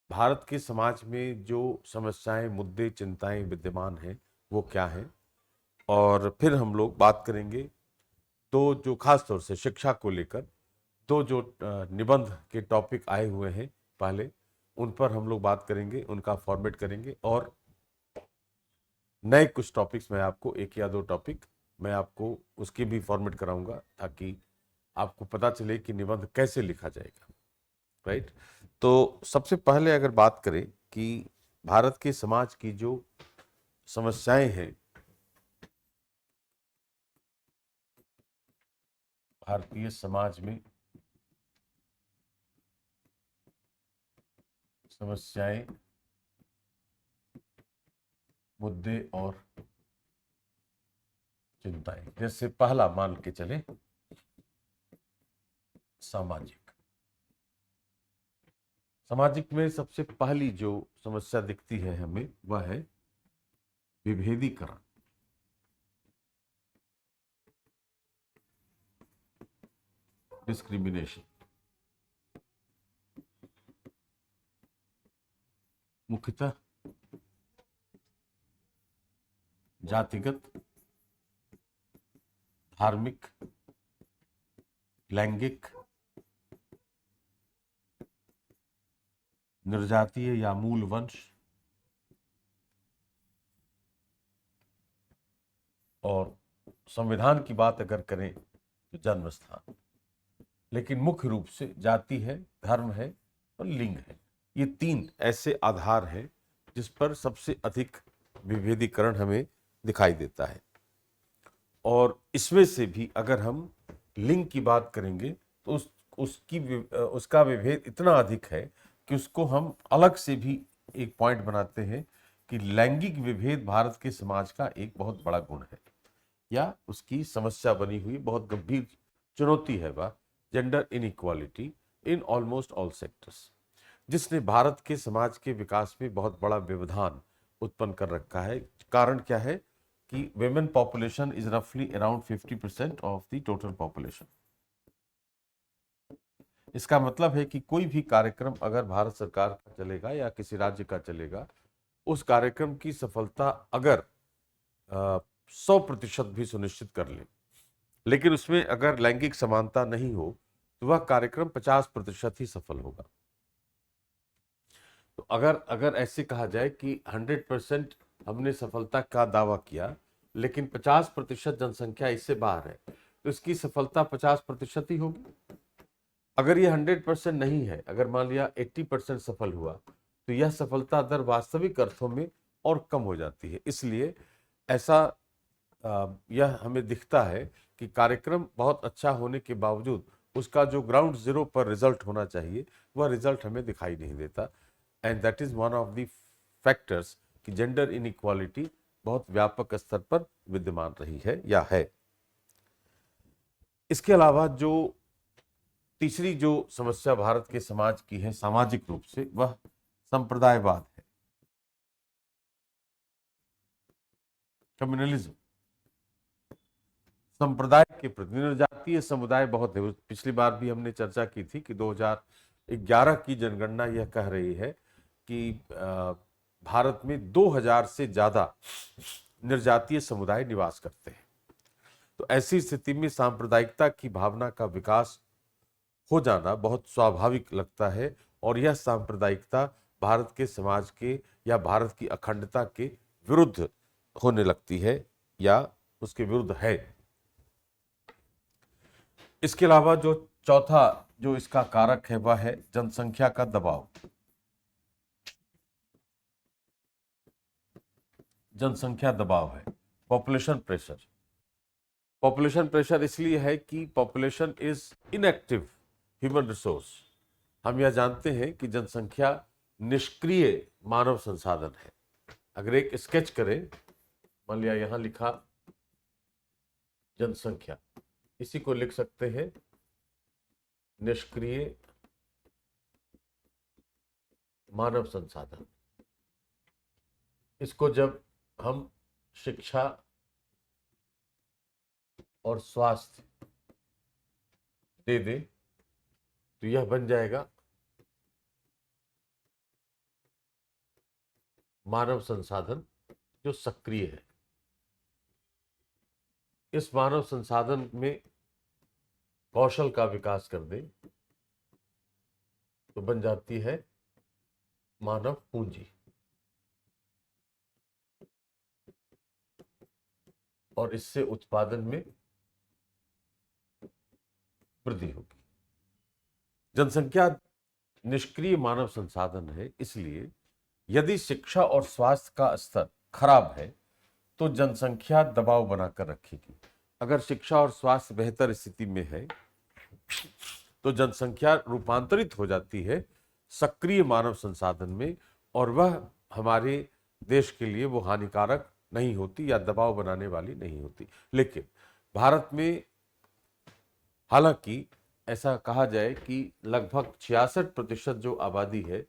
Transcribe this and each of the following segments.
भारत के समाज में जो समस्याएं, मुद्दे, चिंताएं विद्यमान हैं वो क्या हैं, और फिर हम लोग बात करेंगे तो जो खास तौर से शिक्षा को लेकर तो जो निबंध के टॉपिक आए हुए हैं पहले, उन पर हम लोग बात करेंगे, उनका फॉर्मेट करेंगे, और नए कुछ टॉपिक्स मैं आपको, एक या दो टॉपिक मैं आपको उसकी भी फॉर्मेट कराऊंगा ताकि आपको पता चले कि निबंध कैसे लिखा जाएगा। राइट। तो सबसे पहले अगर बात करें कि भारत के समाज की जो समस्याएं हैं, भारतीय समाज में समस्याएं, मुद्दे और चिंताएं, जैसे पहला मान के चले सामाजिक। सामाजिक में सबसे पहली जो समस्या दिखती है हमें वह है विभेदीकरण। डिस्क्रिमिनेशन। मुख्यतः जातिगत, धार्मिक, लैंगिक, निर्जातीय या मूल वंश और संविधान की बात अगर करें तो जन्म स्थान। लेकिन मुख्य रूप से जाति है, धर्म है और लिंग है। ये तीन ऐसे आधार हैं जिस पर सबसे अधिक विभेदीकरण हमें दिखाई देता है। और इसमें से भी अगर हम लिंग की बात करेंगे तो उसका विभेद इतना अधिक है कि उसको हम अलग से भी एक पॉइंट बनाते हैं कि लैंगिक विभेद भारत के समाज का एक बहुत बड़ा गुण है, या उसकी समस्या बनी हुई बहुत गंभीर चुनौती है वह gender inequality in almost all sectors, जिसने भारत के समाज के विकास में बहुत बड़ा व्यवधान उत्पन्न कर रखा है। कारण क्या है कि वेमेन पॉपुलेशन इज रफली around 50% of the total population. इसका मतलब है कि कोई भी कार्यक्रम अगर भारत सरकार का चलेगा या किसी राज्य का चलेगा, उस कार्यक्रम की सफलता अगर 100% भी सुनिश्चित कर ले, लेकिन उसमें अगर लैंगिक समानता नहीं हो तो वह कार्यक्रम 50% ही सफल होगा। तो अगर अगर ऐसे कहा जाए कि 100% हमने सफलता का दावा किया लेकिन 50% जनसंख्या इससे बाहर है, तो इसकी सफलता 50% ही होगी। अगर ये 100% नहीं है, अगर मान लिया 80% सफल हुआ, तो यह सफलता दर वास्तविक अर्थों में और कम हो जाती है। इसलिए ऐसा यह हमें दिखता है कि कार्यक्रम बहुत अच्छा होने के बावजूद उसका जो ग्राउंड जीरो पर रिजल्ट होना चाहिए वह रिजल्ट हमें दिखाई नहीं देता। And that is one of the factors कि जेंडर इनइक्वालिटी बहुत व्यापक स्तर पर विद्यमान रही है या है। इसके अलावा जो तीसरी जो समस्या भारत के समाज की है सामाजिक रूप से, वह संप्रदायवाद है, कम्युनलिज्म। संप्रदाय के प्रति जनजातीय समुदाय बहुत है। पिछली बार भी हमने चर्चा की थी कि 2011 की जनगणना यह कह रही है कि भारत में 2000 से ज्यादा निर्जातीय समुदाय निवास करते हैं। तो ऐसी स्थिति में सांप्रदायिकता की भावना का विकास हो जाना बहुत स्वाभाविक लगता है, और यह सांप्रदायिकता भारत के समाज के या भारत की अखंडता के विरुद्ध होने लगती है या उसके विरुद्ध है। इसके अलावा जो चौथा जो इसका कारक है वह है जनसंख्या का दबाव। जनसंख्या दबाव है, पॉपुलेशन प्रेशर। पॉपुलेशन प्रेशर इसलिए है कि population is inactive human resource. हम यह जानते हैं कि जनसंख्या निष्क्रिय मानव संसाधन है। अगर एक स्केच करें, मान लिया यहां लिखा जनसंख्या, इसी को लिख सकते हैं निष्क्रिय मानव संसाधन। इसको जब हम शिक्षा और स्वास्थ्य दे दें तो यह बन जाएगा मानव संसाधन जो सक्रिय है। इस मानव संसाधन में कौशल का विकास कर दे तो बन जाती है मानव पूंजी, और इससे उत्पादन में वृद्धि होगी। जनसंख्या निष्क्रिय मानव संसाधन है, इसलिए यदि शिक्षा और स्वास्थ्य का स्तर खराब है तो जनसंख्या दबाव बनाकर रखेगी। अगर शिक्षा और स्वास्थ्य बेहतर स्थिति में है तो जनसंख्या रूपांतरित हो जाती है सक्रिय मानव संसाधन में, और वह हमारे देश के लिए वो हानिकारक नहीं होती या दबाव बनाने वाली नहीं होती। लेकिन भारत में हालांकि ऐसा कहा जाए कि लगभग 66% जो आबादी है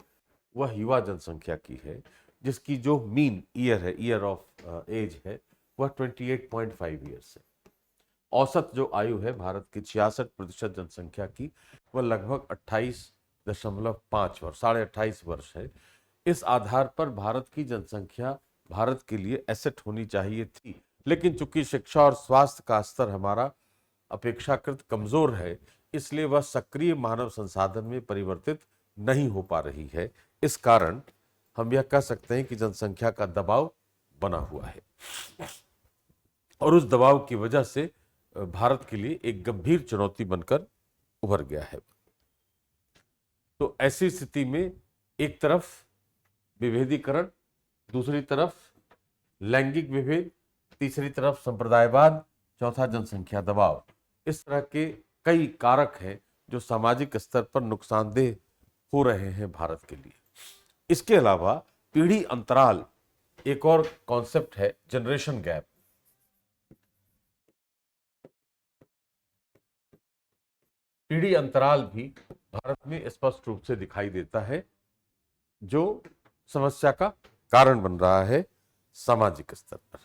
वह युवा जनसंख्या की है, जिसकी जो मीन ईयर है, ईयर ऑफ एज है, वह 28.5 ईयर्स है। औसत जो आयु है भारत की 66% जनसंख्या की, वह लगभग 28.5 वर्ष, 28.5 वर्ष है। इस आधार पर भारत की जनसंख्या भारत के लिए एसेट होनी चाहिए थी, लेकिन चूंकि शिक्षा और स्वास्थ्य का स्तर हमारा अपेक्षाकृत कमजोर है, इसलिए वह सक्रिय मानव संसाधन में परिवर्तित नहीं हो पा रही है। इस कारण हम यह कह सकते हैं कि जनसंख्या का दबाव बना हुआ है, और उस दबाव की वजह से भारत के लिए एक गंभीर चुनौती बनकर उभर गया है। तो ऐसी स्थिति में एक तरफ विभेदीकरण, दूसरी तरफ लैंगिक विभेद, तीसरी तरफ संप्रदायवाद, चौथा जनसंख्या दबाव, इस तरह के कई कारक हैं जो सामाजिक स्तर पर नुकसानदेह हो रहे हैं भारत के लिए। इसके अलावा पीढ़ी अंतराल एक और कॉन्सेप्ट है, जनरेशन गैप। पीढ़ी अंतराल भी भारत में स्पष्ट रूप से दिखाई देता है, जो समस्या का कारण बन रहा है सामाजिक स्तर पर।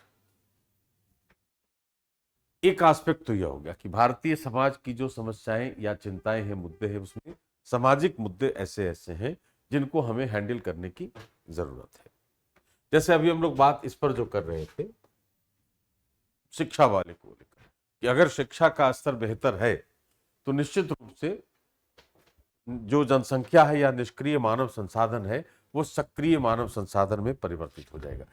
एक एस्पेक्ट तो यह हो गया कि भारतीय समाज की जो समस्याएं या चिंताएं हैं, मुद्दे हैं, उसमें सामाजिक मुद्दे ऐसे ऐसे हैं जिनको हमें हैंडल करने की जरूरत है। जैसे अभी हम लोग बात इस पर जो कर रहे थे शिक्षा वाले को लेकर, कि अगर शिक्षा का स्तर बेहतर है तो निश्चित रूप से जो जनसंख्या है या निष्क्रिय मानव संसाधन है वो सक्रिय मानव संसाधन में परिवर्तित हो जाएगा।